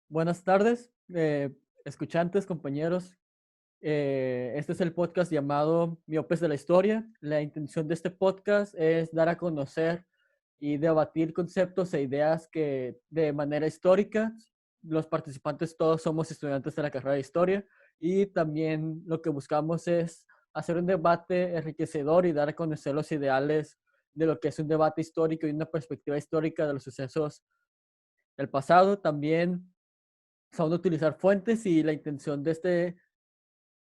Buenas tardes, escuchantes, compañeros. Este es el podcast llamado Miopes de la Historia. La intención de este podcast es dar a conocer y debatir conceptos e ideas que de manera histórica, los participantes todos somos estudiantes de la carrera de Historia y también lo que buscamos es hacer un debate enriquecedor y dar a conocer los ideales de lo que es un debate histórico y una perspectiva histórica de los sucesos del pasado. También son de utilizar fuentes y la intención de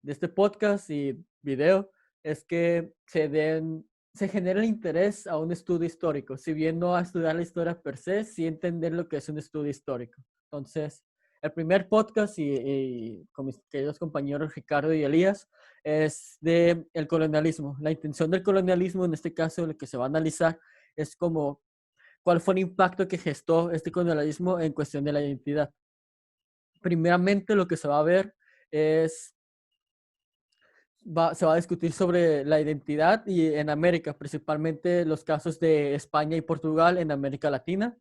este podcast y video es que se genere el interés a un estudio histórico, si bien no a estudiar la historia per se, sí entender lo que es un estudio histórico. Entonces, el primer podcast y con mis queridos compañeros Ricardo y Elías es de el colonialismo. La intención del colonialismo, en este caso, lo que se va a analizar es como cuál fue el impacto que gestó este colonialismo en cuestión de la identidad. Primeramente lo que se va a ver es, se va a discutir sobre la identidad y en América, principalmente los casos de España y Portugal en América Latina.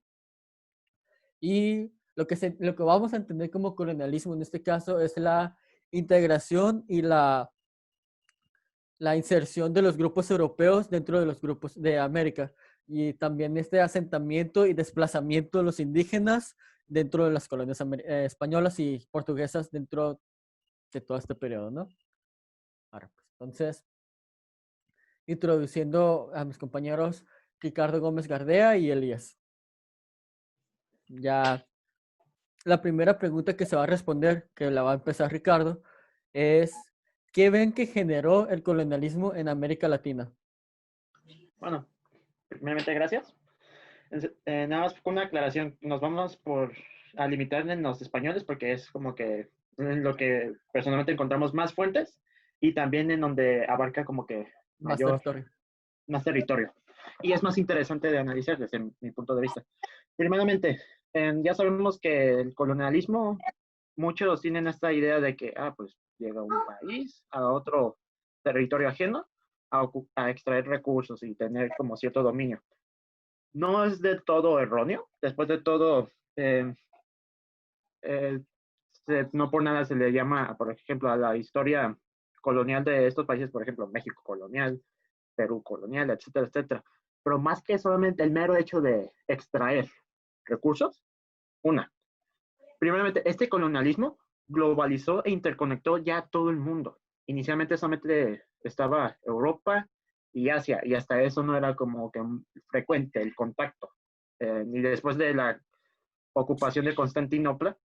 Y lo que vamos a entender como colonialismo en este caso es la integración y la inserción de los grupos europeos dentro de los grupos de América. Y también este asentamiento y desplazamiento de los indígenas dentro de las colonias españolas y portuguesas dentro de todo este periodo, ¿no? Ahora, pues, entonces, introduciendo a mis compañeros Ricardo Gómez Gardea y Elías. Ya la primera pregunta que se va a responder, que la va a empezar Ricardo, es, ¿qué ven que generó el colonialismo en América Latina? Bueno, primeramente gracias. Nada más con una aclaración, nos vamos a limitar en los españoles porque es como que en lo que personalmente encontramos más fuentes y también en donde abarca como que Más mayor, territorio. más territorio. Y es más interesante de analizar desde mi punto de vista. Primeramente, ya sabemos que el colonialismo, muchos tienen esta idea de que, pues llega a un país, a otro territorio ajeno, a extraer recursos y tener como cierto dominio. No es del todo erróneo. Después de todo, eh, eh, no por nada se le llama, por ejemplo, a la historia colonial de estos países, por ejemplo, México colonial, Perú colonial, etcétera, etcétera. Pero más que solamente el mero hecho de extraer recursos, una, primeramente, este colonialismo globalizó e interconectó ya todo el mundo. Inicialmente solamente estaba Europa y Asia, y hasta eso no era como que frecuente el contacto. Y después de la ocupación de Constantinopla,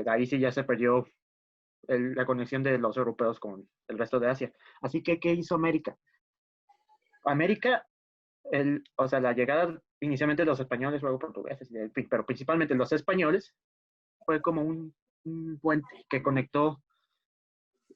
ahí sí ya se perdió la conexión de los europeos con el resto de Asia. Así que, ¿qué hizo América? América, o sea, la llegada inicialmente de los españoles, luego portugueses, pero principalmente los españoles, fue como un puente que conectó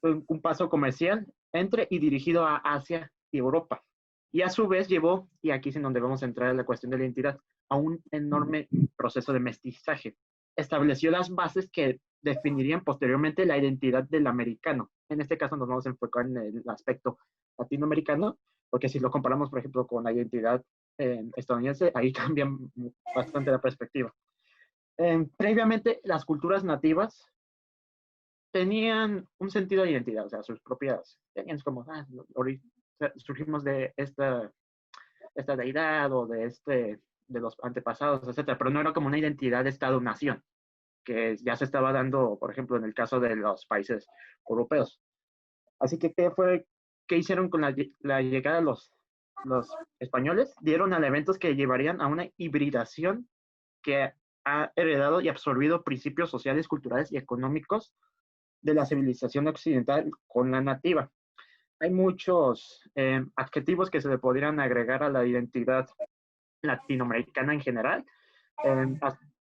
un paso comercial entre y dirigido a Asia y Europa. Y a su vez llevó, y aquí es en donde vamos a entrar en la cuestión de la identidad, a un enorme proceso de mestizaje. Estableció las bases que definirían posteriormente la identidad del americano. En este caso nos vamos a enfocar en el aspecto latinoamericano, porque si lo comparamos, por ejemplo, con la identidad estadounidense, ahí cambia bastante la perspectiva. Previamente, las culturas nativas tenían un sentido de identidad, o sea, sus propiedades. Tenían como, surgimos de esta deidad o de los antepasados, etcétera, pero no era como una identidad de Estado-nación, que ya se estaba dando, por ejemplo, en el caso de los países europeos. Así que, ¿qué hicieron con la llegada de los españoles? Dieron elementos que llevarían a una hibridación que ha heredado y absorbido principios sociales, culturales y económicos de la civilización occidental con la nativa. Hay muchos adjetivos que se le podrían agregar a la identidad latinoamericana en general.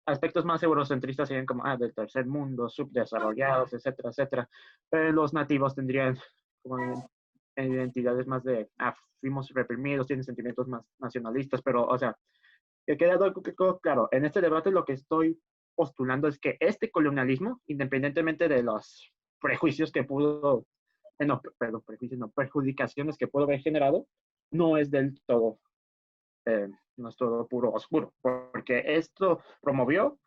Aspectos más eurocentristas serían como del tercer mundo, subdesarrollados, etcétera, etcétera. Los nativos tendrían como identidades más de, fuimos reprimidos, tienen sentimientos más nacionalistas, pero, o sea, que queda claro, en este debate lo que estoy postulando es que este colonialismo, independientemente de los prejuicios que pudo, no, perdón, prejuicios, no, perjudicaciones que pudo haber generado, no es del todo, no es todo puro oscuro, porque esto promovió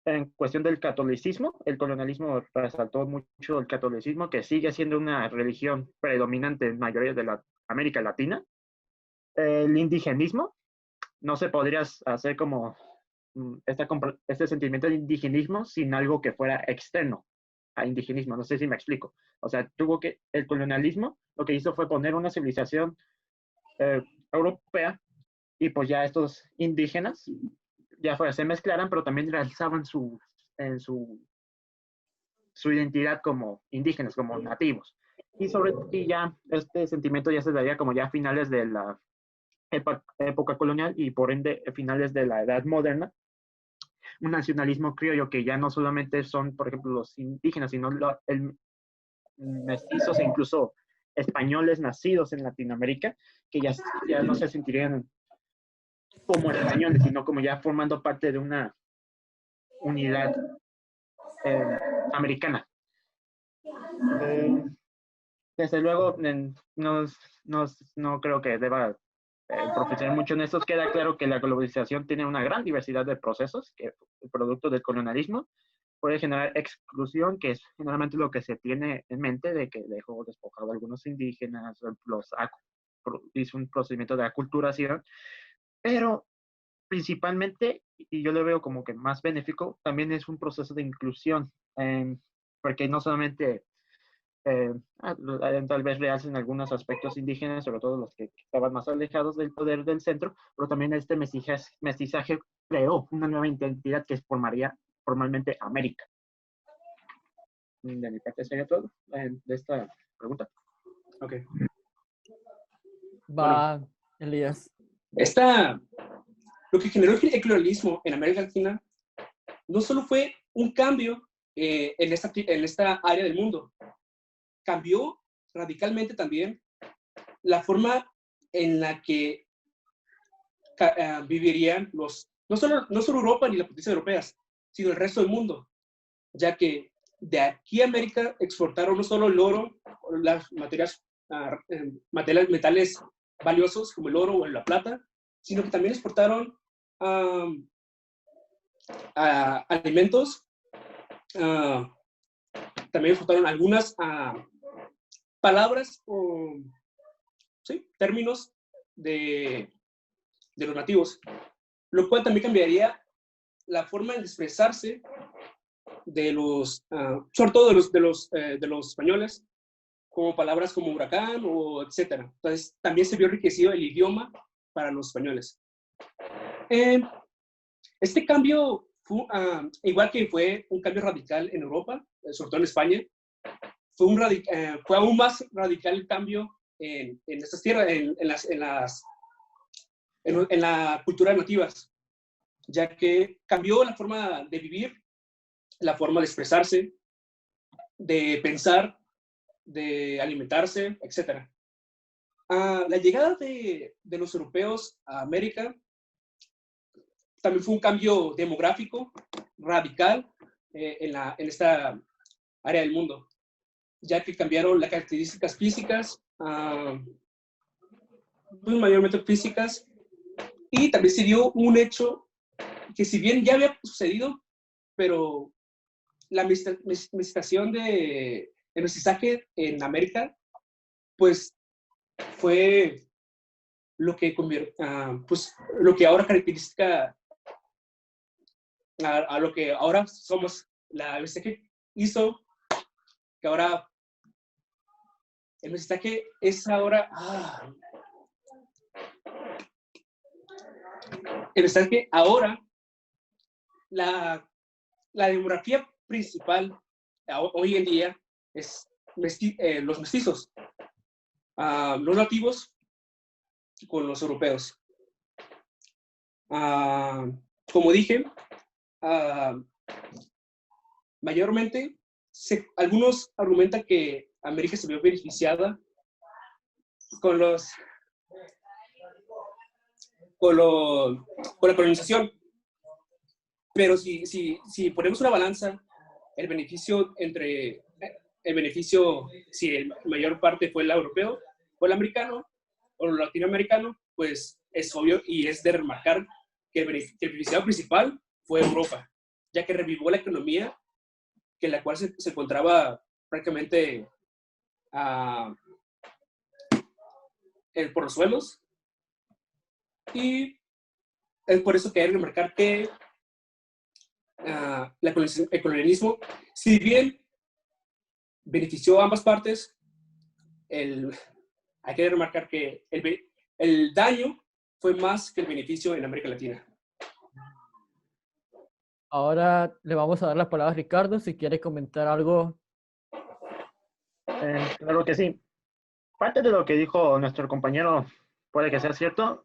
en cuestión del catolicismo, el colonialismo resaltó mucho el catolicismo, que sigue siendo una religión predominante en mayoría de la América Latina. El indigenismo, no se podría hacer como este sentimiento de indigenismo sin algo que fuera externo a indigenismo. No sé si me explico. O sea, el colonialismo lo que hizo fue poner una civilización europea y pues ya estos indígenas ya fuera, se mezclaran, pero también realizaban su identidad como indígenas, como nativos. Y ya este sentimiento ya se daría como ya a finales de la época colonial y por ende finales de la edad moderna, un nacionalismo criollo que ya no solamente son, por ejemplo, los indígenas, sino el mestizos e incluso españoles nacidos en Latinoamérica, que ya no se sentirían como españoles, sino como ya formando parte de una unidad americana. Desde luego, no creo que deba profundizar mucho en esto. Queda claro que la globalización tiene una gran diversidad de procesos, que el producto del colonialismo puede generar exclusión, que es generalmente lo que se tiene en mente, de que dejó despojado a algunos indígenas, hizo un procedimiento de aculturación, pero principalmente, y yo lo veo como que más benéfico, también es un proceso de inclusión, porque no solamente tal vez realcen algunos aspectos indígenas, sobre todo los que estaban más alejados del poder del centro, pero también este mestizaje creó una nueva identidad que formaría formalmente América. De mi parte sería todo de esta pregunta. Ok. Va, bueno, Elías. Lo que generó el colonialismo en América Latina no solo fue un cambio en esta área del mundo, cambió radicalmente también la forma en la que vivirían no solo Europa ni las potencias europeas, sino el resto del mundo, ya que de aquí a América exportaron no solo el oro, las metales valiosos como el oro o la plata, sino que también exportaron alimentos, también exportaron algunas palabras o términos de los nativos, lo cual también cambiaría la forma de expresarse de sobre todo de los españoles, como palabras como huracán o etcétera. Entonces también se vio enriquecido el idioma para los españoles. Este cambio fue, igual que fue un cambio radical en Europa, sobre todo en España, fue aún más radical el cambio en estas tierras, en la cultura nativas, ya que cambió la forma de vivir, la forma de expresarse, de pensar, de alimentarse, etc. La llegada de los europeos a América también fue un cambio demográfico radical en esta área del mundo, ya que cambiaron las características físicas, mayormente físicas, y también se dio un hecho que si bien ya había sucedido, pero la mestización el mestizaje en América, pues fue lo que pues lo que ahora caracteriza a lo que ahora somos. La mestizaje hizo que ahora el mestizaje es ahora el mestizaje ahora la demografía principal hoy en día es los mestizos, los nativos con los europeos. Como dije, mayormente algunos argumentan que América se vio beneficiada con la colonización, pero si ponemos una balanza, el beneficio si el mayor parte fue el europeo o el americano o el latinoamericano, pues es obvio y es de remarcar que el beneficiado principal fue Europa, ya que revivió la economía, que la cual se encontraba prácticamente por los suelos. Y es por eso que hay que remarcar que el colonialismo, si bien benefició a ambas partes, hay que remarcar que el daño fue más que el beneficio en América Latina. Ahora le vamos a dar la palabra a Ricardo si quiere comentar algo. Claro que sí. Parte de lo que dijo nuestro compañero puede que sea cierto,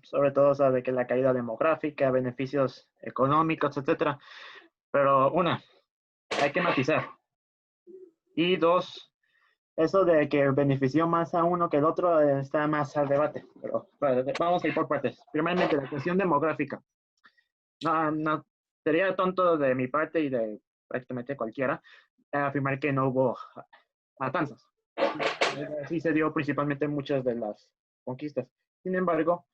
sobre todo, o sea, de que la caída demográfica, beneficios económicos, etcétera. Pero hay que matizar. Y dos, eso de que benefició más a uno que el otro está más al debate. Pero vamos a ir por partes. Primeramente, la cuestión demográfica. No, sería tonto de mi parte y de prácticamente cualquiera afirmar que no hubo matanzas. Sí se dio principalmente en muchas de las conquistas. Sin embargo,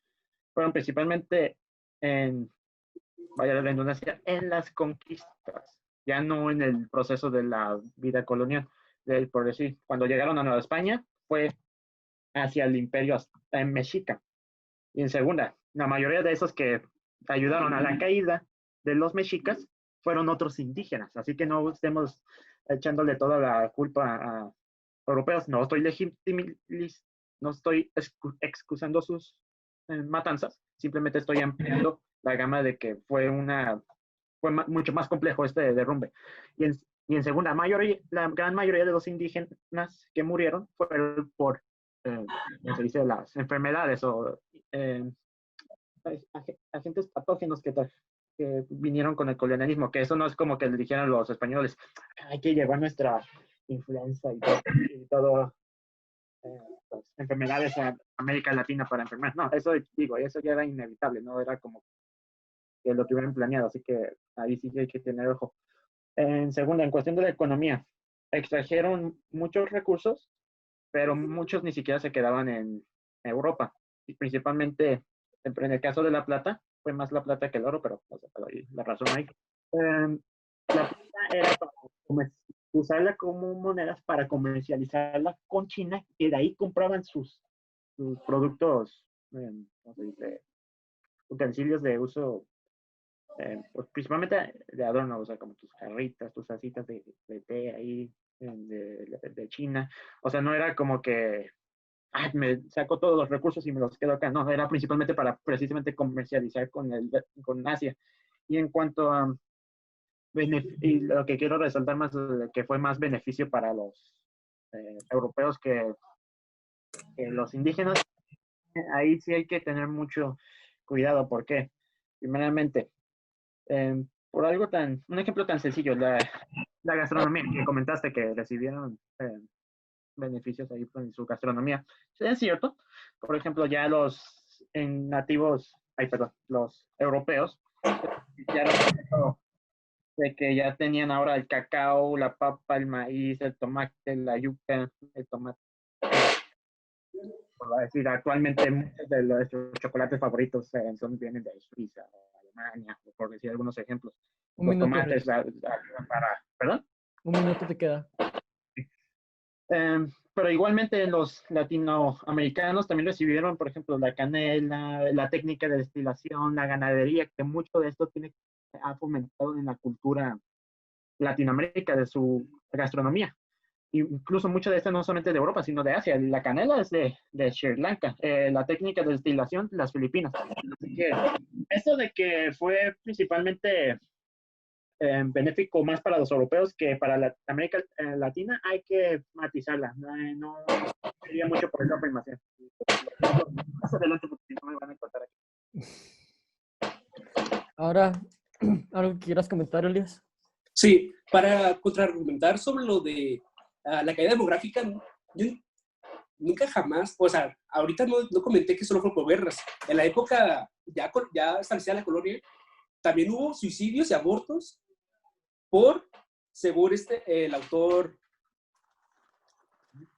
fueron principalmente vaya la redundancia, en las conquistas, ya no en el proceso de la vida colonial. Por decir, cuando llegaron a Nueva España, fue hacia el imperio mexica. Y en segunda, la mayoría de esos que ayudaron a la caída de los mexicas fueron otros indígenas. Así que no estemos echándole toda la culpa a europeos. No estoy excusando sus matanzas. Simplemente estoy ampliando la gama de que fue mucho más complejo este derrumbe. Y en segunda, la gran mayoría de los indígenas que murieron fueron por, ¿cómo se dice?, las enfermedades o agentes patógenos que vinieron con el colonialismo, que eso no es como que le dijeran los españoles, hay que llevar nuestra influenza y todo pues, enfermedades a América Latina para enfermar. No, eso ya era inevitable, no era como que lo tuvieran planeado, así que ahí sí hay que tener ojo. En segunda, en cuestión de la economía, extrajeron muchos recursos, pero muchos ni siquiera se quedaban en Europa, y principalmente en el caso de la plata, fue más la plata que el oro, pero no sé, la razón ahí. La plata era para usarla como monedas para comercializarla con China, y de ahí compraban sus productos, ¿cómo se dice?, utensilios de uso, pues principalmente de adorno, o sea, como tus jarritas, tus tacitas de té ahí de China. O sea, no era como que me saco todos los recursos y me los quedo acá. No, era principalmente para precisamente comercializar con Asia. Y en cuanto a y lo que quiero resaltar más, que fue más beneficio para los europeos que los indígenas, ahí sí hay que tener mucho cuidado. ¿Por qué? Primeramente, por un ejemplo tan sencillo, la gastronomía, que comentaste que recibieron beneficios ahí en su gastronomía. Es cierto, por ejemplo, ya los europeos, ya de que ya tenían ahora el cacao, la papa, el maíz, el tomate, la yuca, el tomate. Por decir, actualmente muchos de nuestros chocolates favoritos vienen de Suiza o Alemania, por decir algunos ejemplos. Los tomates ¿perdón? Un minuto te queda. Pero igualmente los latinoamericanos también recibieron, por ejemplo, la canela, la técnica de destilación, la ganadería, que mucho de esto ha fomentado en la cultura Latinoamérica, de su gastronomía. Incluso mucho de esto no solamente de Europa, sino de Asia. La canela es de Sri Lanka, la técnica de destilación, las Filipinas. Así que esto de que fue principalmente benéfico más para los europeos que para la América Latina, hay que matizarla. No sería mucho por esa afirmación. Más adelante, porque si no me van a encontrar aquí. Ahora, ¿algo que quieras comentar, Elias? Sí, para contraargumentar sobre lo de la caída demográfica, yo nunca jamás, o sea, ahorita no comenté que solo fue por guerras. En la época ya establecida la colonia, también hubo suicidios y abortos según el autor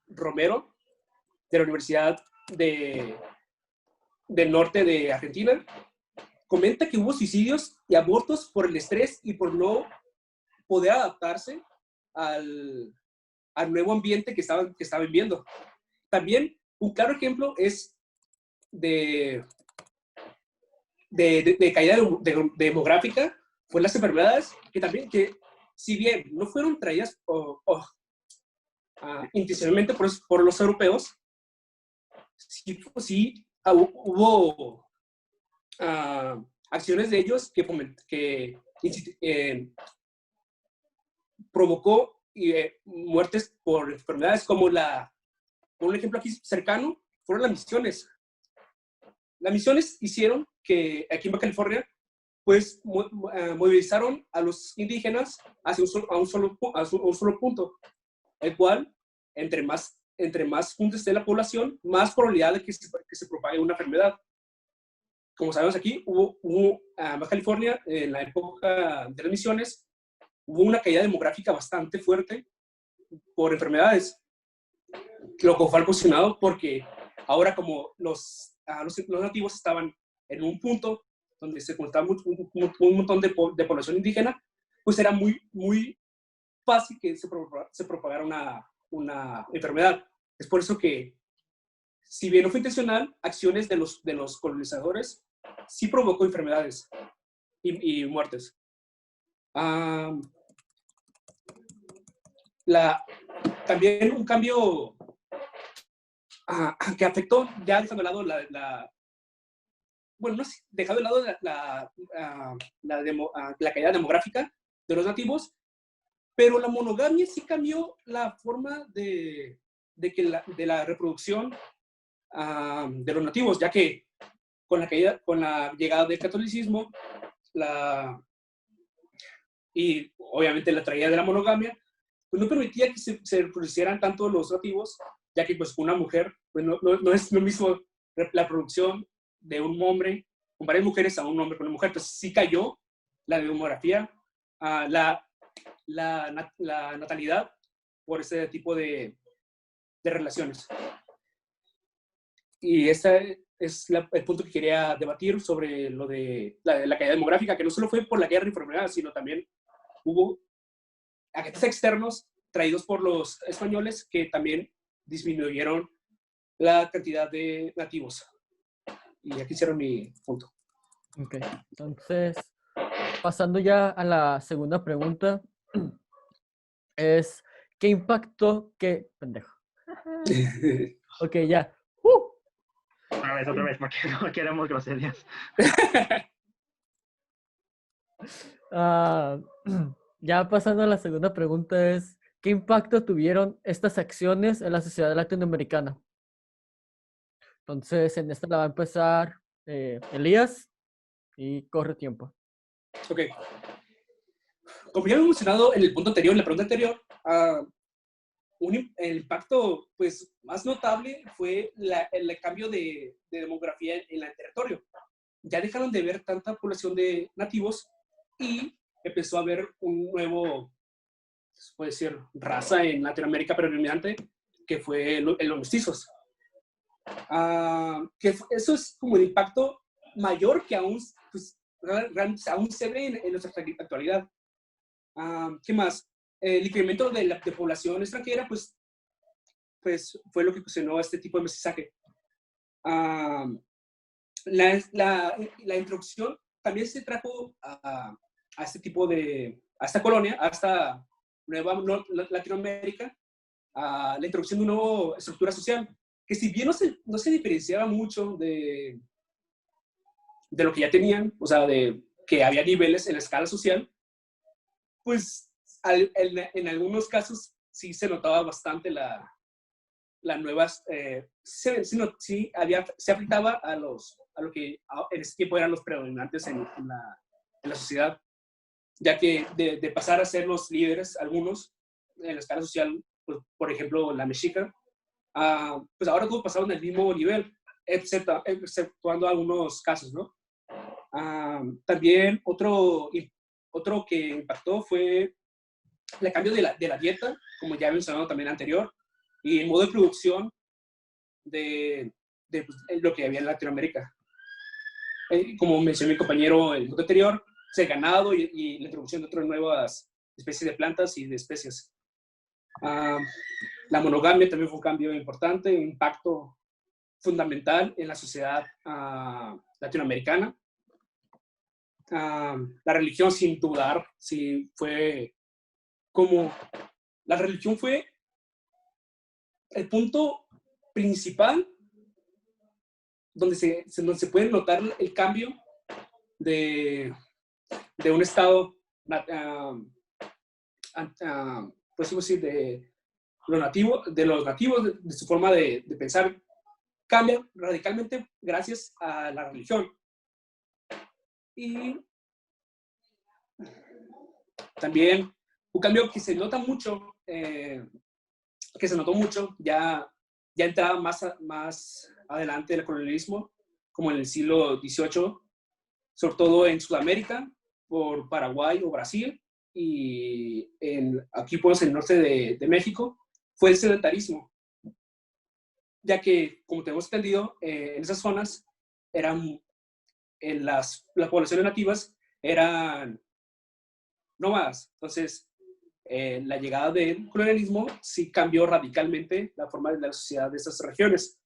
Romero, de la Universidad del Norte de Argentina, comenta que hubo suicidios y abortos por el estrés y por no poder adaptarse al nuevo ambiente que estaban viviendo. También un claro ejemplo es de caída demográfica fue las enfermedades que también, que si bien no fueron traídas intencionalmente por los europeos, sí hubo acciones de ellos que provocó muertes por enfermedades como un ejemplo aquí cercano, fueron las misiones. Las misiones hicieron que aquí en Baja California, pues movilizaron a los indígenas hacia un solo punto, el cual, entre más puntos esté la población, más probabilidad de que se propague una enfermedad. Como sabemos aquí, hubo en Baja California, en la época de las misiones, hubo una caída demográfica bastante fuerte por enfermedades, lo que fue ocasionado porque ahora como los nativos estaban en un punto donde se encontraba un montón de población indígena, pues era muy fácil que se propagara una enfermedad. Es por eso que, si bien no fue intencional, acciones de los colonizadores sí provocó enfermedades y muertes. También un cambio que afectó, ya dejando de lado bueno, no sé, dejando de lado la caída demográfica de los nativos, pero la monogamia sí cambió la forma de la reproducción de los nativos, ya que con la llegada del catolicismo y obviamente la traída de la monogamia, pues no permitía que se reproducieran tanto los nativos, ya que pues una mujer, pues no es lo mismo la producción de un hombre con varias mujeres a un hombre con una mujer. Pues sí cayó la demografía, la natalidad por ese tipo de relaciones. Y este es el punto que quería debatir sobre lo de la caída demográfica, que no solo fue por la guerra y enfermedad, sino también hubo agentes externos traídos por los españoles que también disminuyeron la cantidad de nativos. Y aquí cierro mi punto. Ok, entonces, pasando ya a la segunda pregunta, es, ¿qué impacto, pendejo? Ok, ya. Otra vez, porque no queremos groserías. Ya pasando a la segunda pregunta es, ¿qué impacto tuvieron estas acciones en la sociedad latinoamericana? Entonces, en esta la va a empezar Elías y corre tiempo. Ok. Como ya hemos mencionado en el punto anterior, en la pregunta anterior, el impacto pues, más notable fue el cambio de demografía en el territorio. Ya dejaron de ver tanta población de nativos y empezó a haber un nuevo, se puede decir, raza en Latinoamérica predominante, que fue los mestizos. Eso es como el impacto mayor que aún, pues, aún se ve en nuestra actualidad. ¿Qué más? El incremento de población extranjera, pues fue lo que ocasionó este tipo de mestizaje. La introducción también se trajo a este tipo a esta colonia, a esta nueva Latinoamérica, a la introducción de una nueva estructura social, que si bien no se diferenciaba mucho de lo que ya tenían, o sea, de que había niveles en la escala social, pues en algunos casos sí se notaba bastante las nuevas, se afectaba a lo que en ese tiempo eran los predominantes en la sociedad, ya que de pasar a ser los líderes, algunos, en la escala social, pues, por ejemplo, la mexica, pues ahora todos pasaron al mismo nivel, exceptuando algunos casos, ¿no? También otro que impactó fue el cambio de la dieta, como ya he mencionado también anterior, y el modo de producción de pues, lo que había en Latinoamérica. como mencionó mi compañero el punto anterior, el ganado y la introducción de otras nuevas especies de plantas y de especies. La monogamia también fue un cambio importante, un impacto fundamental en la sociedad latinoamericana. La religión, sin dudar, sí fue como... La religión fue el punto principal donde se puede notar el cambio de un estado, pues decir, de los nativos, de su forma de pensar, cambia radicalmente gracias a la religión. Y también un cambio que se nota mucho, ya entraba más adelante del colonialismo, como en el siglo XVIII, sobre todo en Sudamérica, por Paraguay o Brasil, y aquí pues en el norte de México, fue el sedentarismo, ya que, como tenemos entendido, en esas zonas las poblaciones nativas eran nómadas. Entonces, la llegada del colonialismo sí cambió radicalmente la forma de la sociedad de esas regiones,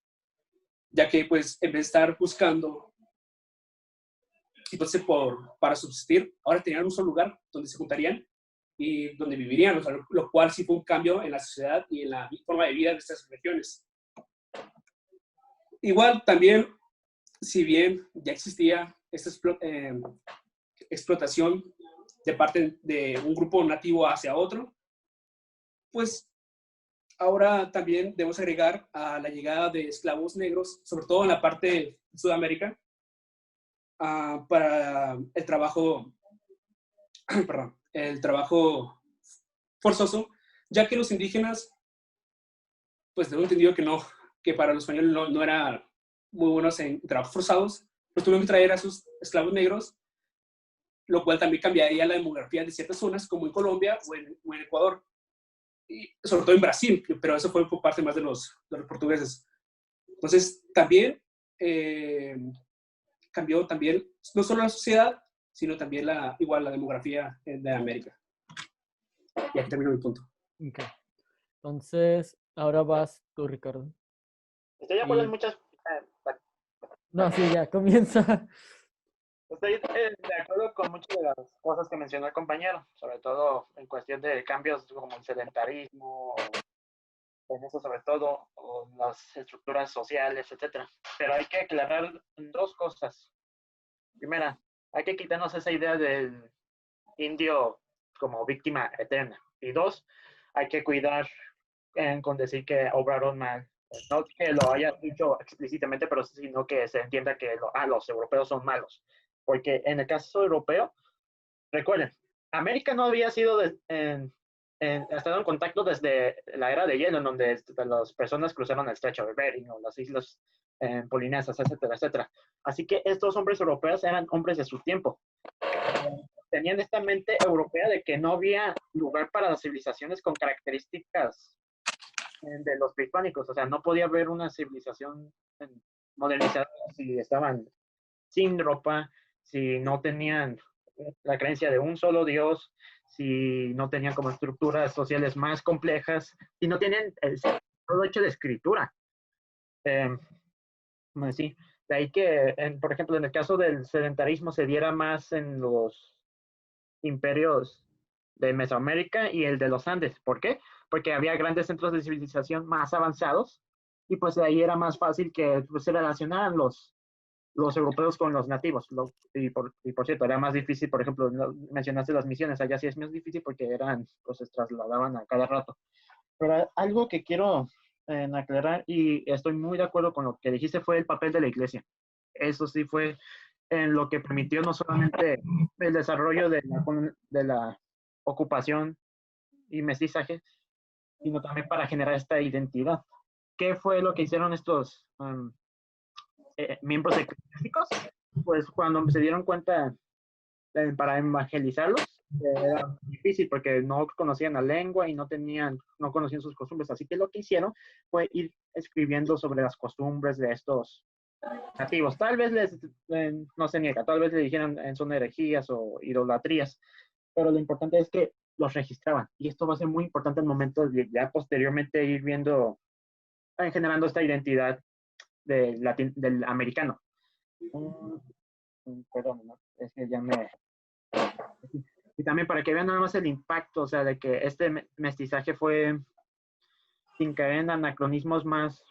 ya que pues en vez de estar buscando entonces para subsistir, ahora tenían un solo lugar donde se juntarían y donde vivirían, o sea, lo cual sí fue un cambio en la sociedad y en la forma de vida de estas regiones. Igual también, si bien ya existía esta explotación de parte de un grupo nativo hacia otro, pues ahora también debemos agregar a la llegada de esclavos negros, sobre todo en la parte de Sudamérica, para el trabajo, perdón, el trabajo forzoso, ya que los indígenas, pues tengo entendido que para los españoles no eran muy buenos en trabajos forzados, pues tuvieron que traer a sus esclavos negros, lo cual también cambiaría la demografía de ciertas zonas, como en Colombia o en Ecuador, y sobre todo en Brasil, pero eso fue por parte más de los portugueses. Entonces, también cambió también no solo la sociedad, sino también la demografía de América. Y aquí termino mi punto. Okay. Entonces, ahora vas tú, Ricardo. Estoy de acuerdo en muchas... No, sí, ya, comienza. Estoy de acuerdo con muchas de las cosas que mencionó el compañero, sobre todo en cuestión de cambios como el sedentarismo, en eso sobre todo, o las estructuras sociales, etcétera. Pero hay que aclarar dos cosas. Primera, hay que quitarnos esa idea del indio como víctima eterna. Y dos, hay que cuidar con decir que obraron mal. No que lo haya dicho explícitamente, pero sino que se entienda que los europeos son malos. Porque en el caso europeo, recuerden, América no había sido estado en contacto desde la era de hielo, en donde las personas cruzaron el estrecho de Bering o las islas polinesias, etcétera, etcétera. Así que estos hombres europeos eran hombres de su tiempo. Tenían esta mente europea de que no había lugar para las civilizaciones con características de los británicos. O sea, no podía haber una civilización modernizada si estaban sin ropa, si no tenían la creencia de un solo Dios, si no tenían como estructuras sociales más complejas, y no tienen todo hecho de escritura. Sí, de ahí que, por ejemplo, en el caso del sedentarismo se diera más en los imperios de Mesoamérica y el de los Andes. ¿Por qué? Porque había grandes centros de civilización más avanzados y pues de ahí era más fácil que pues, se relacionaran los europeos con los nativos. Y por cierto, era más difícil, por ejemplo, mencionaste las misiones, allá sí es más difícil porque pues se trasladaban a cada rato. Pero algo que quiero aclarar, y estoy muy de acuerdo con lo que dijiste, fue el papel de la iglesia. Eso sí fue en lo que permitió no solamente el desarrollo de la ocupación y mestizaje, sino también para generar esta identidad. ¿Qué fue lo que hicieron estos miembros eclesiásticos? Pues cuando se dieron cuenta para evangelizarlos, era difícil porque no conocían la lengua y no conocían sus costumbres. Así que lo que hicieron fue ir escribiendo sobre las costumbres de estos nativos. Tal vez no se niega, tal vez le dijeran son herejías o idolatrías, pero lo importante es que los registraban. Y esto va a ser muy importante en el momento de ya posteriormente ir viendo, generando esta identidad del americano. Perdón, ¿no? Es que ya me... Y también para que vean nada más el impacto, o sea, de que este mestizaje fue, sin caer en anacronismos, más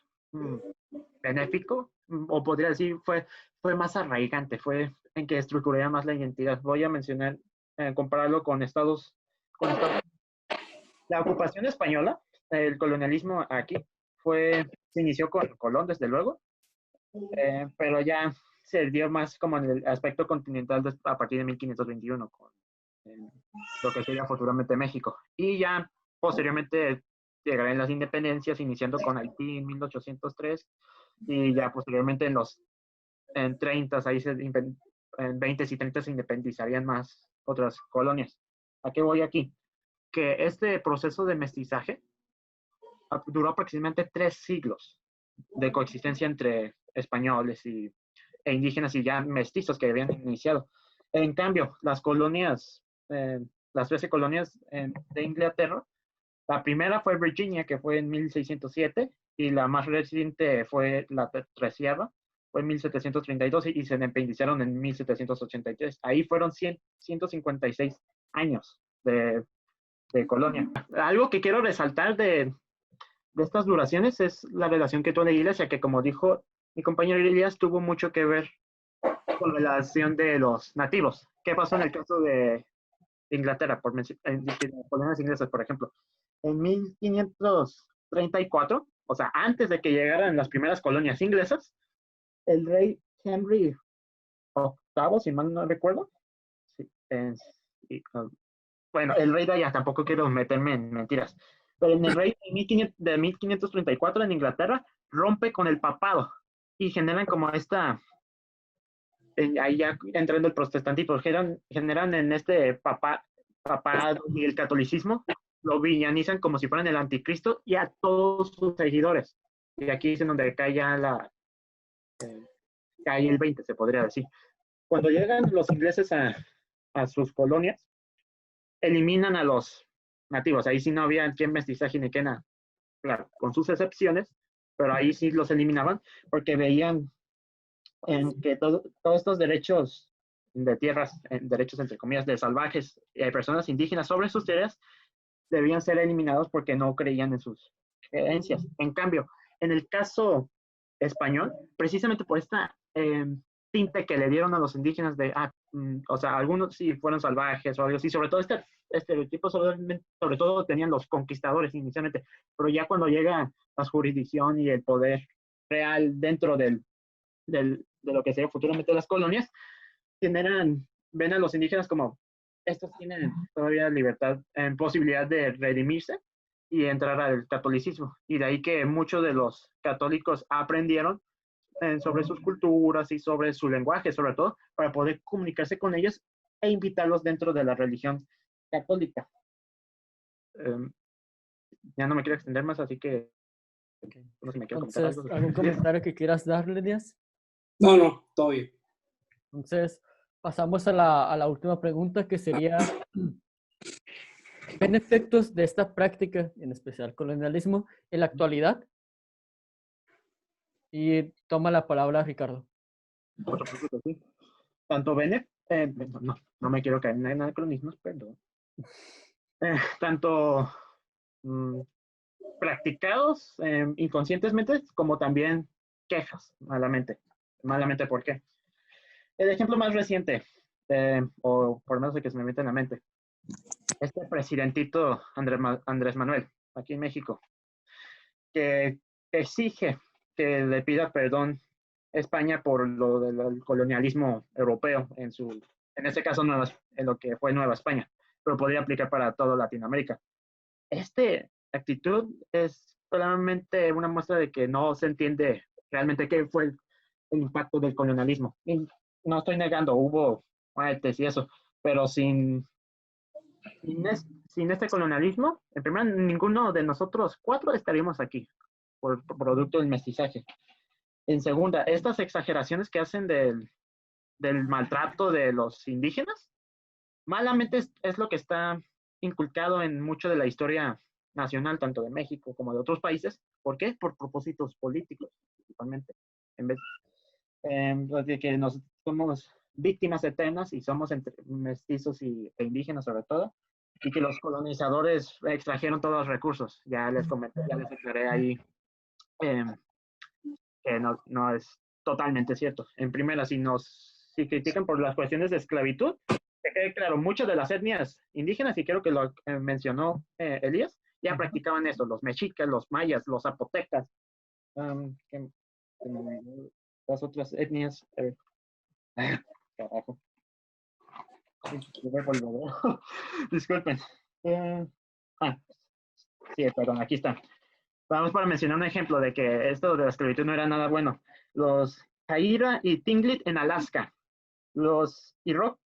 benéfico, o podría decir, fue más arraigante, fue en que estructuraría más la identidad. Voy a mencionar, compararlo con Estados Unidos. La ocupación española, el colonialismo aquí, se inició con Colón, desde luego, pero ya se dio más como en el aspecto continental a partir de 1521, con lo que sería futuramente México. Y ya posteriormente llegarán las independencias, iniciando con Haití en 1803, y ya posteriormente en 30, ahí en 20 y 30 se independizarían más otras colonias. ¿A qué voy aquí? Que este proceso de mestizaje duró aproximadamente 3 siglos de coexistencia entre españoles e indígenas y ya mestizos que habían iniciado. En cambio, las 13 colonias de Inglaterra, la primera fue Virginia, que fue en 1607, y la más reciente fue la Treceava, fue en 1732 y se independizaron en 1783. Ahí fueron 156 años de colonia. Algo que quiero resaltar de estas duraciones es la relación que tuvo la iglesia, que como dijo mi compañero Elías, tuvo mucho que ver con la relación de los nativos. ¿Qué pasó en el caso de Inglaterra, en colonias inglesas, por ejemplo? En 1534, o sea, antes de que llegaran las primeras colonias inglesas, el rey Henry VIII, si mal no recuerdo, sí, bueno, el rey de allá, tampoco quiero meterme en mentiras, pero en el rey de 1534 en Inglaterra rompe con el papado y generan como ahí ya entrando el protestantismo, generan en este papado y el catolicismo, lo villanizan como si fueran el anticristo y a todos sus seguidores. Y aquí es en donde cae el 20, se podría decir. Cuando llegan los ingleses a sus colonias, eliminan a los nativos. Ahí sí no había quien mestizaje ni qué nada. Claro, con sus excepciones, pero ahí sí los eliminaban porque veían en que todos estos derechos de tierras, derechos entre comillas de salvajes y de personas indígenas sobre sus tierras, debían ser eliminados porque no creían en sus creencias. En cambio, en el caso español, precisamente por esta tinte que le dieron a los indígenas o sea, algunos sí fueron salvajes o algo así, sobre todo este estereotipo sobre todo tenían los conquistadores inicialmente, pero ya cuando llega la jurisdicción y el poder real dentro de lo que sería futuramente las colonias, ven a los indígenas como estos tienen todavía libertad, en posibilidad de redimirse y entrar al catolicismo. Y de ahí que muchos de los católicos aprendieron sobre sus culturas y sobre su lenguaje, sobre todo, para poder comunicarse con ellos e invitarlos dentro de la religión católica. Ya no me quiero extender más, así que no sé si me quiero comentar algo. ¿Algún comentario que quieras darle, Díaz? No, todo bien. Entonces, pasamos a la última pregunta, que sería, ¿ven efectos de esta práctica, en especial colonialismo, en la actualidad? Y toma la palabra Ricardo. Sí. Tanto no me quiero caer en anacronismos, perdón. Tanto practicados inconscientemente como también quejas, malamente. Malamente, ¿por qué? El ejemplo más reciente, o por lo menos el que se me mete en la mente, este presidentito Andrés Manuel, aquí en México, que exige que le pida perdón a España por lo del colonialismo europeo, en este caso en lo que fue Nueva España, pero podría aplicar para toda Latinoamérica. Esta actitud es solamente una muestra de que no se entiende realmente qué fue el impacto del colonialismo. Y no estoy negando, hubo muertes y eso, pero sin este colonialismo, en primer, ninguno de nosotros 4 estaríamos aquí por producto del mestizaje. En segunda, estas exageraciones que hacen del maltrato de los indígenas, malamente es lo que está inculcado en mucho de la historia nacional, tanto de México como de otros países. ¿Por qué? Por propósitos políticos, principalmente. En vez de que somos víctimas eternas y somos entre mestizos e indígenas sobre todo, y que los colonizadores extrajeron todos los recursos. Ya les comenté, ya les aclaré ahí que no es totalmente cierto. En primera, si critican por las cuestiones de esclavitud, que quede claro, muchas de las etnias indígenas, y creo que lo mencionó Elías, ya practicaban eso, los mexicas, los mayas, los zapotecas, las otras etnias. Carajo. Disculpen. Sí, perdón, aquí está. Vamos para mencionar un ejemplo de que esto de la esclavitud no era nada bueno. Los Caira y Tlingit en Alaska, los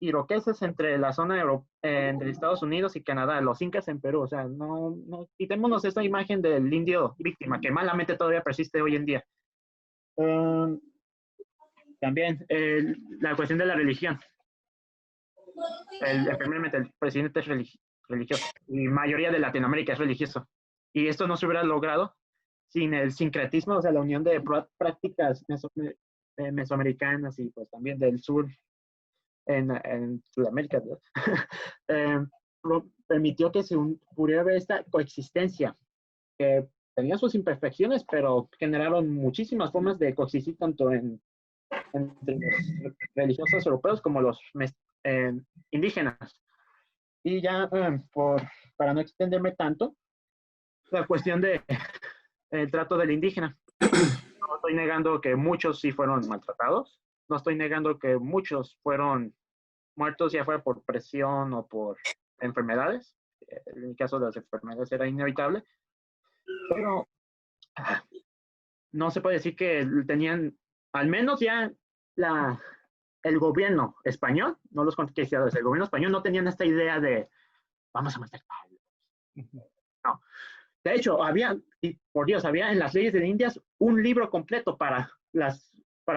iroqueses entre la zona entre Estados Unidos y Canadá, los incas en Perú. O sea, no quitémonos esta imagen del indio víctima que malamente todavía persiste hoy en día. También la cuestión de la religión. Primeramente, el presidente es religioso y la mayoría de Latinoamérica es religioso. Y esto no se hubiera logrado sin el sincretismo, o sea, la unión de prácticas mesoamericanas y pues también del sur en Sudamérica, permitió que se pudiera ver esta coexistencia, que tenía sus imperfecciones, pero generaron muchísimas formas de coexistir tanto entre los religiosos europeos como los indígenas. Y ya, para no extenderme tanto, la cuestión del trato del indígena. No estoy negando que muchos sí fueron maltratados, no estoy negando que muchos fueron muertos ya fuera por presión o por enfermedades. En el caso de las enfermedades era inevitable, pero no se puede decir que tenían, al menos ya el gobierno español, no los conquistadores, el gobierno español no tenían esta idea de vamos a matar. No. De hecho, había en las leyes de Indias un libro completo para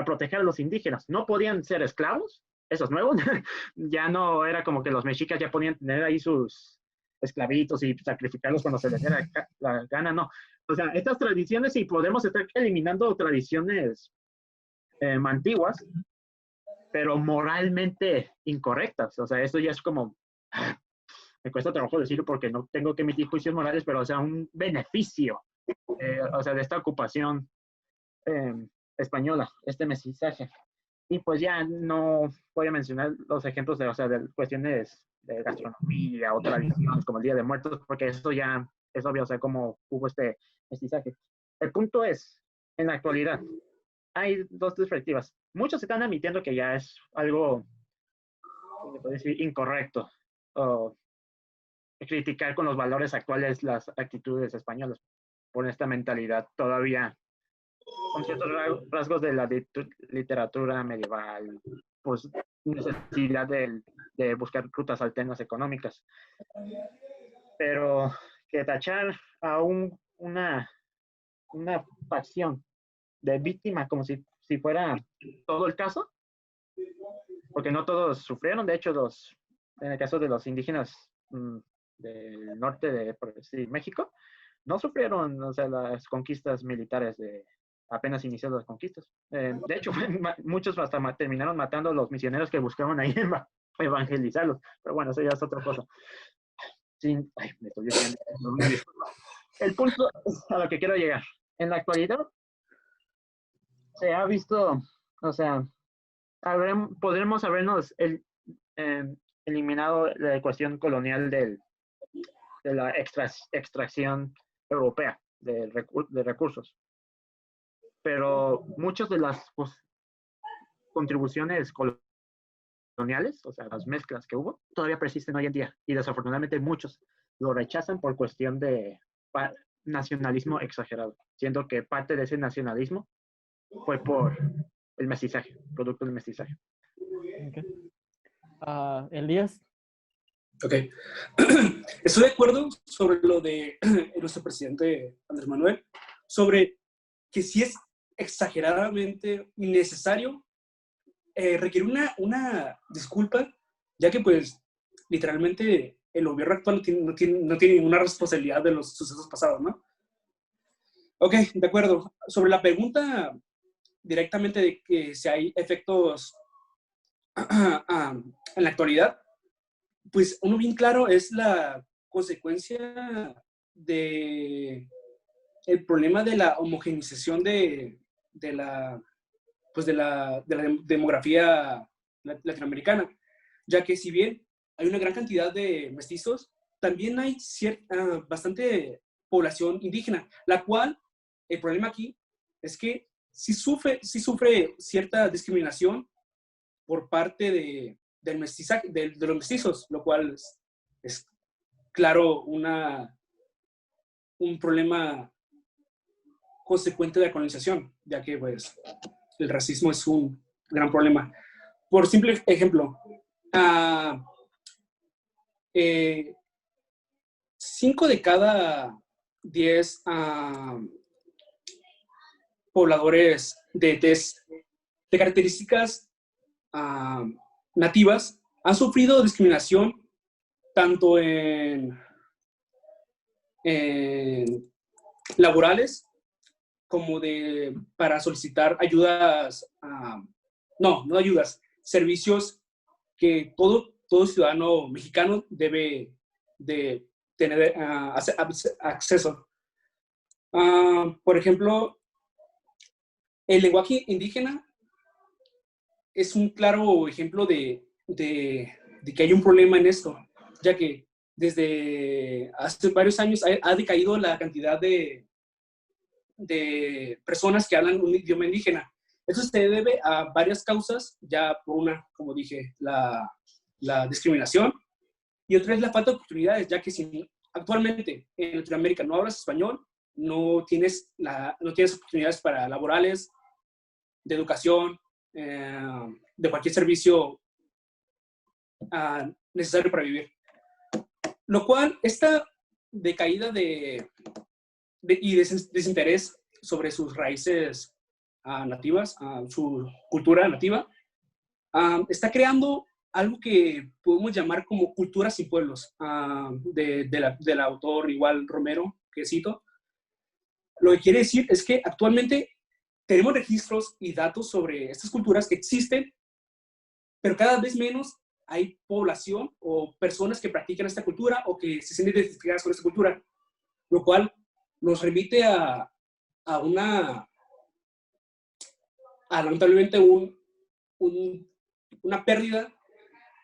proteger a los indígenas. No podían ser esclavos, esos nuevos. Ya no era como que los mexicas ya podían tener ahí sus esclavitos y sacrificarlos cuando se les diera la gana, no. O sea, estas tradiciones, y podemos estar eliminando tradiciones antiguas, pero moralmente incorrectas. O sea, esto ya es como, me cuesta trabajo decirlo porque no tengo que emitir juicios morales, pero o sea, un beneficio, o sea, de esta ocupación española, este mestizaje. Y pues ya no voy a mencionar los ejemplos de cuestiones de gastronomía o tradiciones como el Día de Muertos, porque eso ya es obvio, o sea, cómo hubo este mestizaje. El punto es, en la actualidad, hay dos perspectivas. Muchos están admitiendo que ya es algo, se puede decir, incorrecto, o criticar con los valores actuales las actitudes españolas por esta mentalidad todavía con ciertos rasgos de la literatura medieval, pues necesidad de buscar rutas alternas económicas. Pero que tachar a una facción de víctima como si fuera todo el caso, porque no todos sufrieron. De hecho, en el caso de los indígenas del norte de México, no sufrieron, o sea, las conquistas militares apenas iniciaron las conquistas. De hecho, muchos hasta terminaron matando a los misioneros que buscaban ahí evangelizarlos. Pero bueno, eso ya es otra cosa. Me estoy diciendo. El punto es a lo que quiero llegar. En la actualidad, se ha visto, o sea, podremos habernos eliminado la cuestión colonial de la extracción europea de recursos. Pero muchas de las contribuciones coloniales, o sea, las mezclas que hubo, todavía persisten hoy en día. Y desafortunadamente muchos lo rechazan por cuestión de nacionalismo exagerado, siendo que parte de ese nacionalismo fue por el mestizaje, producto del mestizaje. Okay. Elías. Ok. Estoy de acuerdo sobre lo de nuestro presidente Andrés Manuel, sobre que sí es exageradamente innecesario, requiere una disculpa, ya que pues literalmente el gobierno actual no tiene ninguna responsabilidad de los sucesos pasados, ¿no? Ok, de acuerdo. Sobre la pregunta directamente de que si hay efectos en la actualidad, pues uno bien claro es la consecuencia de el problema de la homogeneización de la, pues de la demografía latinoamericana, ya que si bien hay una gran cantidad de mestizos, también hay bastante población indígena, la cual el problema aquí es que sí sufre cierta discriminación por parte del mestizaje, de los mestizos, lo cual es claro un problema consecuente de la colonización, ya que pues, el racismo es un gran problema. Por simple ejemplo, 5 de cada 10 pobladores de características nativas han sufrido discriminación tanto en laborales como para solicitar ayudas, no ayudas, servicios que todo ciudadano mexicano debe de tener acceso. Por ejemplo, el lenguaje indígena es un claro ejemplo de que hay un problema en esto, ya que desde hace varios años ha decaído la cantidad de personas que hablan un idioma indígena. Eso se debe a varias causas, ya por una, como dije, la discriminación, y otra es la falta de oportunidades, ya que si actualmente en Latinoamérica no hablas español, no tienes oportunidades para laborales, de educación, de cualquier servicio necesario para vivir. Lo cual, esta decaída y desinterés sobre sus raíces nativas, su cultura nativa, está creando algo que podemos llamar como cultura sin pueblos, del autor igual Romero, que cito. Lo que quiere decir es que actualmente tenemos registros y datos sobre estas culturas que existen, pero cada vez menos hay población o personas que practican esta cultura o que se sienten identificadas con esta cultura, lo cual nos remite a lamentablemente una pérdida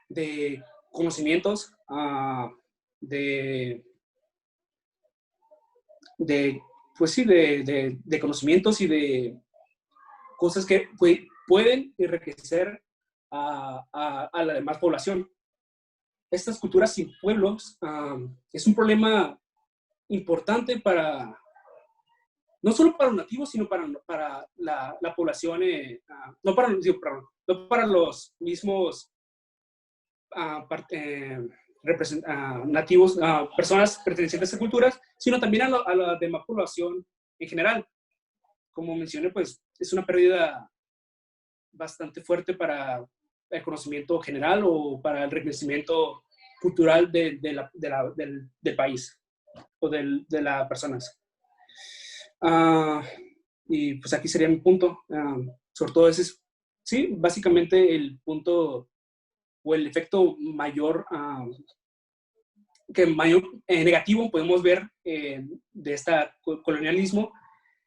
de conocimientos, pues sí, de conocimientos y de cosas que pueden enriquecer a la demás población. Estas culturas sin pueblos es un problema importante no solo para los nativos, sino para la población, no para los mismos nativos, personas pertenecientes a esas culturas, sino también a la demás población en general. Como mencioné, pues es una pérdida bastante fuerte para el conocimiento general o para el reconocimiento cultural del país o de las personas. Y pues aquí sería mi punto. Sobre todo ese es, sí, básicamente el punto o el efecto mayor, negativo podemos ver de este colonialismo,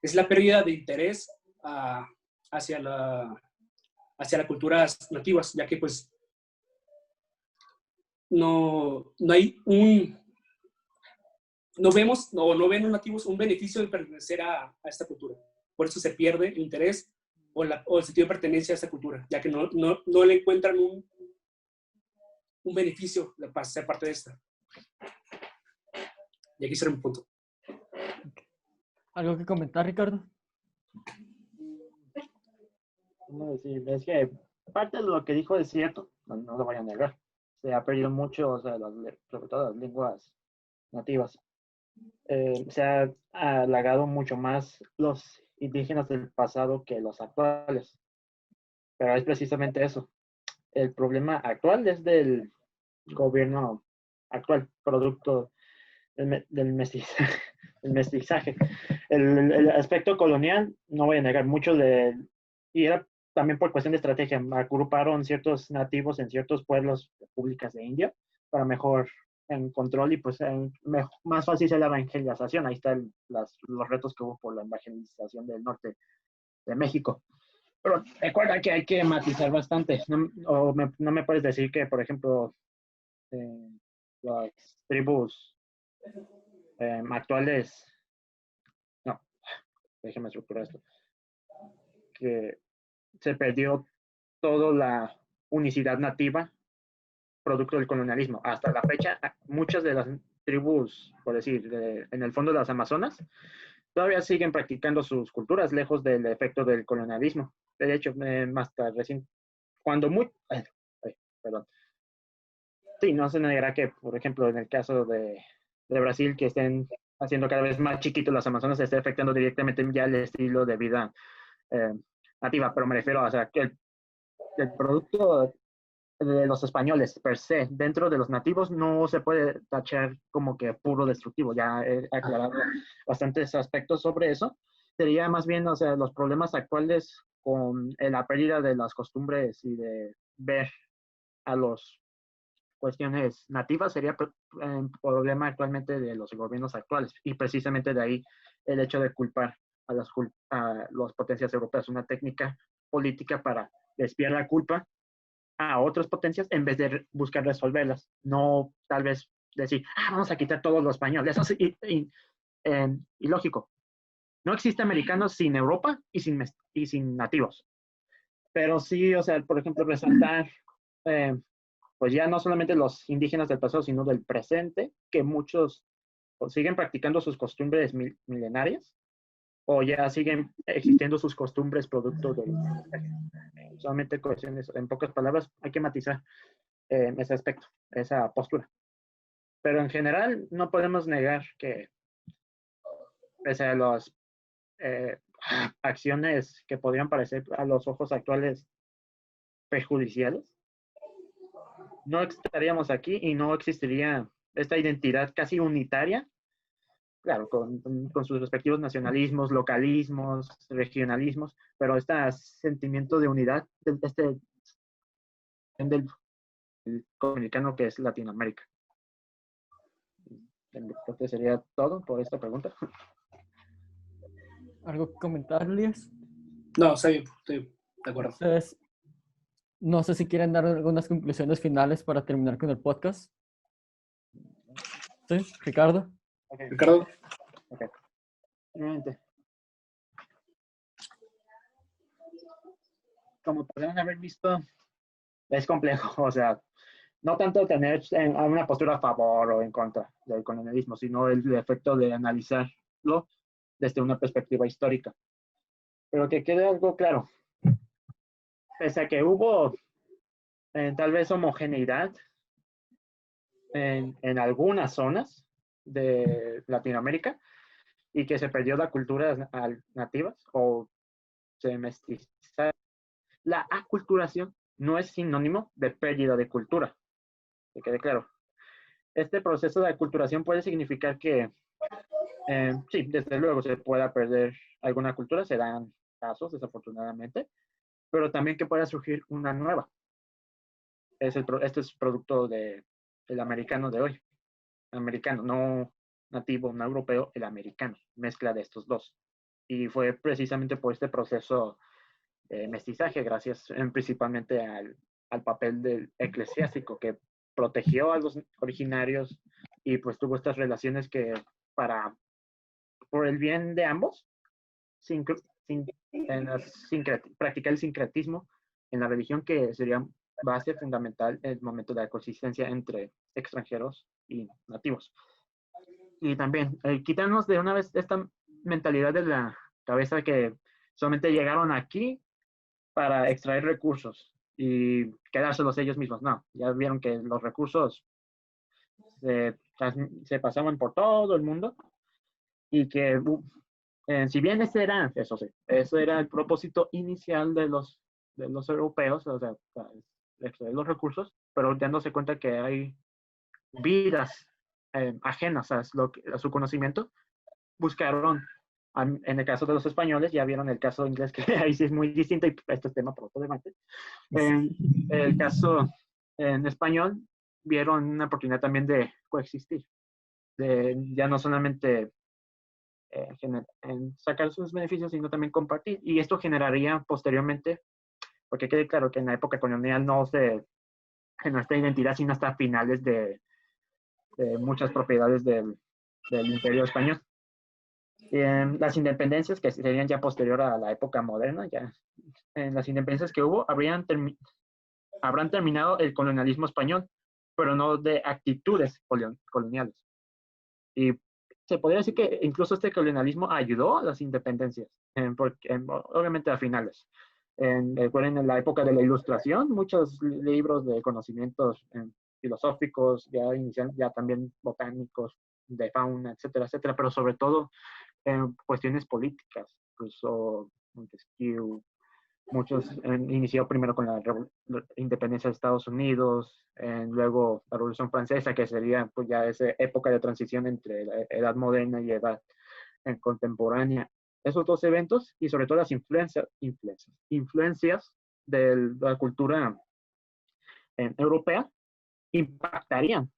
es la pérdida de interés hacia las culturas nativas, ya que pues no vemos o no ven los nativos un beneficio de pertenecer a esta cultura. Por eso se pierde el interés o el sentido de pertenencia a esta cultura, ya que no le encuentran un beneficio para ser parte de esta. Y aquí será un punto. ¿Algo que comentar, Ricardo? No, sí, es que parte de lo que dijo es cierto, no lo voy a negar. Se ha perdido mucho, o sea, sobre todo las lenguas nativas. Se ha halagado mucho más los indígenas del pasado que los actuales. Pero es precisamente eso. El problema actual es del gobierno actual, producto del mestizaje. El mestizaje. El aspecto colonial, no voy a negar mucho y era también por cuestión de estrategia, agruparon ciertos nativos en ciertos pueblos, repúblicas de India, para mejor en control y pues más fácil es la evangelización. Ahí están los retos que hubo por la evangelización del norte de México. Pero recuerda que hay que matizar bastante. No me puedes decir que, por ejemplo, las tribus actuales, no, déjeme estructurar esto, que se perdió toda la unicidad nativa producto del colonialismo. Hasta la fecha, muchas de las tribus, por decir, en el fondo de las Amazonas, todavía siguen practicando sus culturas lejos del efecto del colonialismo. De hecho, más tarde, recién, cuando muy... perdón. Sí, no se negará que, por ejemplo, en el caso de Brasil, que estén haciendo cada vez más chiquitos las Amazonas, se esté afectando directamente ya el estilo de vida nativa, pero me refiero a, o sea, que el producto de los españoles per se dentro de los nativos no se puede tachar como que puro destructivo. Ya he aclarado bastantes aspectos sobre eso. Sería más bien, o sea, los problemas actuales con la pérdida de las costumbres y de ver a los cuestiones nativas sería un problema actualmente de los gobiernos actuales y precisamente de ahí el hecho de culpar a las potencias europeas, una técnica política para desviar la culpa a otras potencias en vez de buscar resolverlas. No tal vez decir, vamos a quitar todos los españoles. Eso es ilógico. No existe americanos sin Europa y sin nativos. Pero sí, o sea, por ejemplo, resaltar, pues ya no solamente los indígenas del pasado, sino del presente, que muchos siguen practicando sus costumbres milenarias o ya siguen existiendo sus costumbres producto del solamente cuestiones, en pocas palabras, hay que matizar ese aspecto, esa postura. Pero en general no podemos negar que pese a las acciones que podrían parecer a los ojos actuales perjudiciales, no estaríamos aquí y no existiría esta identidad casi unitaria, claro, con sus respectivos nacionalismos, localismos, regionalismos, pero este sentimiento de unidad del dominicano que es Latinoamérica. Creo que sería todo por esta pregunta. ¿Algo que comentar, Elías? No, estoy de acuerdo. Entonces, no sé si quieren dar algunas conclusiones finales para terminar con el podcast. ¿Sí, Ricardo? Okay. Ricardo. Okay. Nuevamente. Como podrían haber visto, es complejo, o sea, no tanto tener una postura a favor o en contra del colonialismo, sino el efecto de analizarlo desde una perspectiva histórica. Pero que quede algo claro, pese a que hubo tal vez homogeneidad en algunas zonas de Latinoamérica y que se perdió la cultura nativas o se mestizaron, la aculturación no es sinónimo de pérdida de cultura, que quede claro. Este proceso de aculturación puede significar que sí, desde luego se pueda perder alguna cultura, se dan casos desafortunadamente, pero también que pueda surgir una nueva. Este es producto del americano de hoy, americano, no nativo, no europeo, el americano, mezcla de estos dos. Y fue precisamente por este proceso de mestizaje, gracias principalmente al papel del eclesiástico que protegió a los originarios y pues tuvo estas relaciones que por el bien de ambos, practicar el sincretismo en la religión, que sería base fundamental en el momento de la coexistencia entre extranjeros y nativos. Y también quitarnos de una vez esta mentalidad de la cabeza que solamente llegaron aquí para extraer recursos y quedárselos ellos mismos. No, ya vieron que los recursos se pasaban por todo el mundo y que Si bien eso era el propósito inicial de los europeos, o sea, extraer los recursos, pero dándose cuenta que hay vidas ajenas a su conocimiento, buscaron, en el caso de los españoles, ya vieron el caso inglés, que ahí sí es muy distinto, y este es tema para otro debate. En el caso en español, vieron una oportunidad también de coexistir, de ya no solamente en sacar sus beneficios, sino también compartir. Y esto generaría posteriormente, porque quede claro que en la época colonial no se generó esta identidad, sino hasta finales de muchas propiedades del Imperio Español. Las independencias que serían ya posterior a la época moderna, ya en las independencias que hubo, habrán terminado el colonialismo español, pero no de actitudes coloniales. Y se podría decir que incluso este colonialismo ayudó a las independencias, obviamente a finales. Recuerden, en la época de la Ilustración, muchos libros de conocimientos filosóficos, ya también botánicos, de fauna, etcétera, etcétera, pero sobre todo en cuestiones políticas. Incluso Montesquieu, muchos inició primero con la independencia de Estados Unidos, luego la Revolución Francesa, que sería pues ya esa época de transición entre la edad moderna y edad contemporánea. Esos dos eventos y sobre todo las influencias de la cultura europea impactarían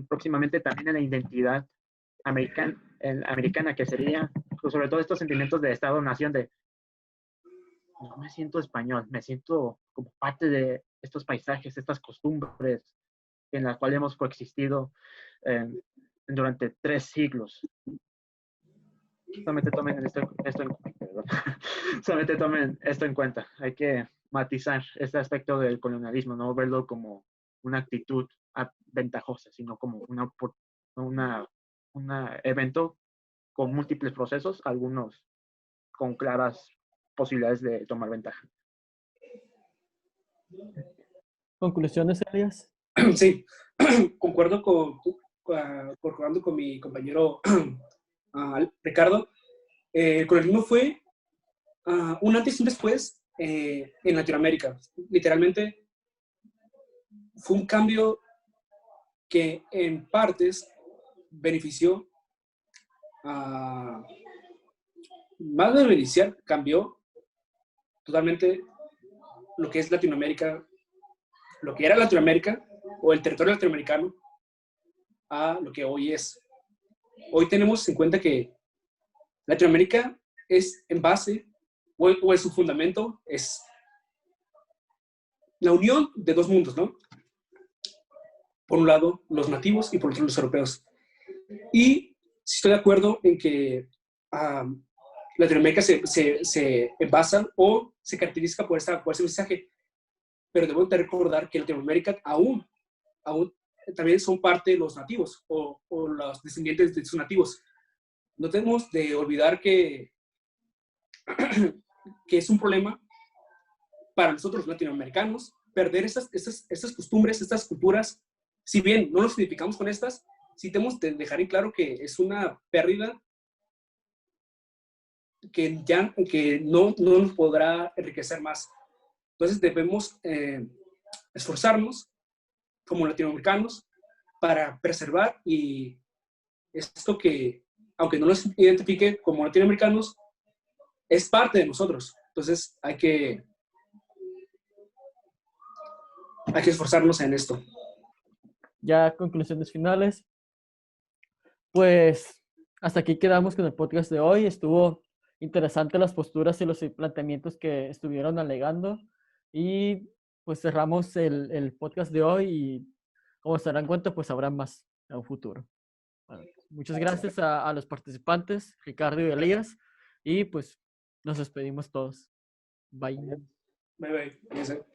próximamente también en la identidad americana, que sería pues, sobre todo estos sentimientos de Estado-nación, de no me siento español, me siento como parte de estos paisajes, estas costumbres en las cuales hemos coexistido durante 3 siglos. Solamente tomen solamente tomen esto en cuenta. Hay que matizar este aspecto del colonialismo, no verlo como una actitud ventajosa, sino como un evento con múltiples procesos, algunos con claras posibilidades de tomar ventaja. ¿Conclusiones, Elias? Sí, concuerdo concordando con mi compañero Ricardo. El colonialismo fue un antes y un después en Latinoamérica. Literalmente fue un cambio que en partes benefició, más de beneficiar, cambió totalmente lo que es Latinoamérica, lo que era Latinoamérica o el territorio latinoamericano a lo que hoy es. Hoy tenemos en cuenta que Latinoamérica es en base o en su fundamento es la unión de dos mundos, ¿no? Por un lado, los nativos y por otro, los europeos. Y sí estoy de acuerdo en que Latinoamérica se envasa o se caracteriza por ese mensaje, pero debo de recordar que Latinoamérica aún también son parte de los nativos o los descendientes de sus nativos. No tenemos de olvidar que es un problema para nosotros latinoamericanos perder estas costumbres, estas culturas. Si bien no nos identificamos con estas, sí tenemos de dejar en claro que es una pérdida que no nos podrá enriquecer más. Entonces debemos esforzarnos como latinoamericanos para preservar y esto que, aunque no nos identifique como latinoamericanos, es parte de nosotros. Entonces hay que esforzarnos en esto. Ya conclusiones finales. Pues hasta aquí quedamos con el podcast de hoy. Estuvo interesante las posturas y los planteamientos que estuvieron alegando. Y pues cerramos el podcast de hoy y como se darán cuenta, pues habrá más en un futuro. Bueno, muchas gracias a los participantes, Ricardo y Elías. Y pues nos despedimos todos. Bye. Bye, bye.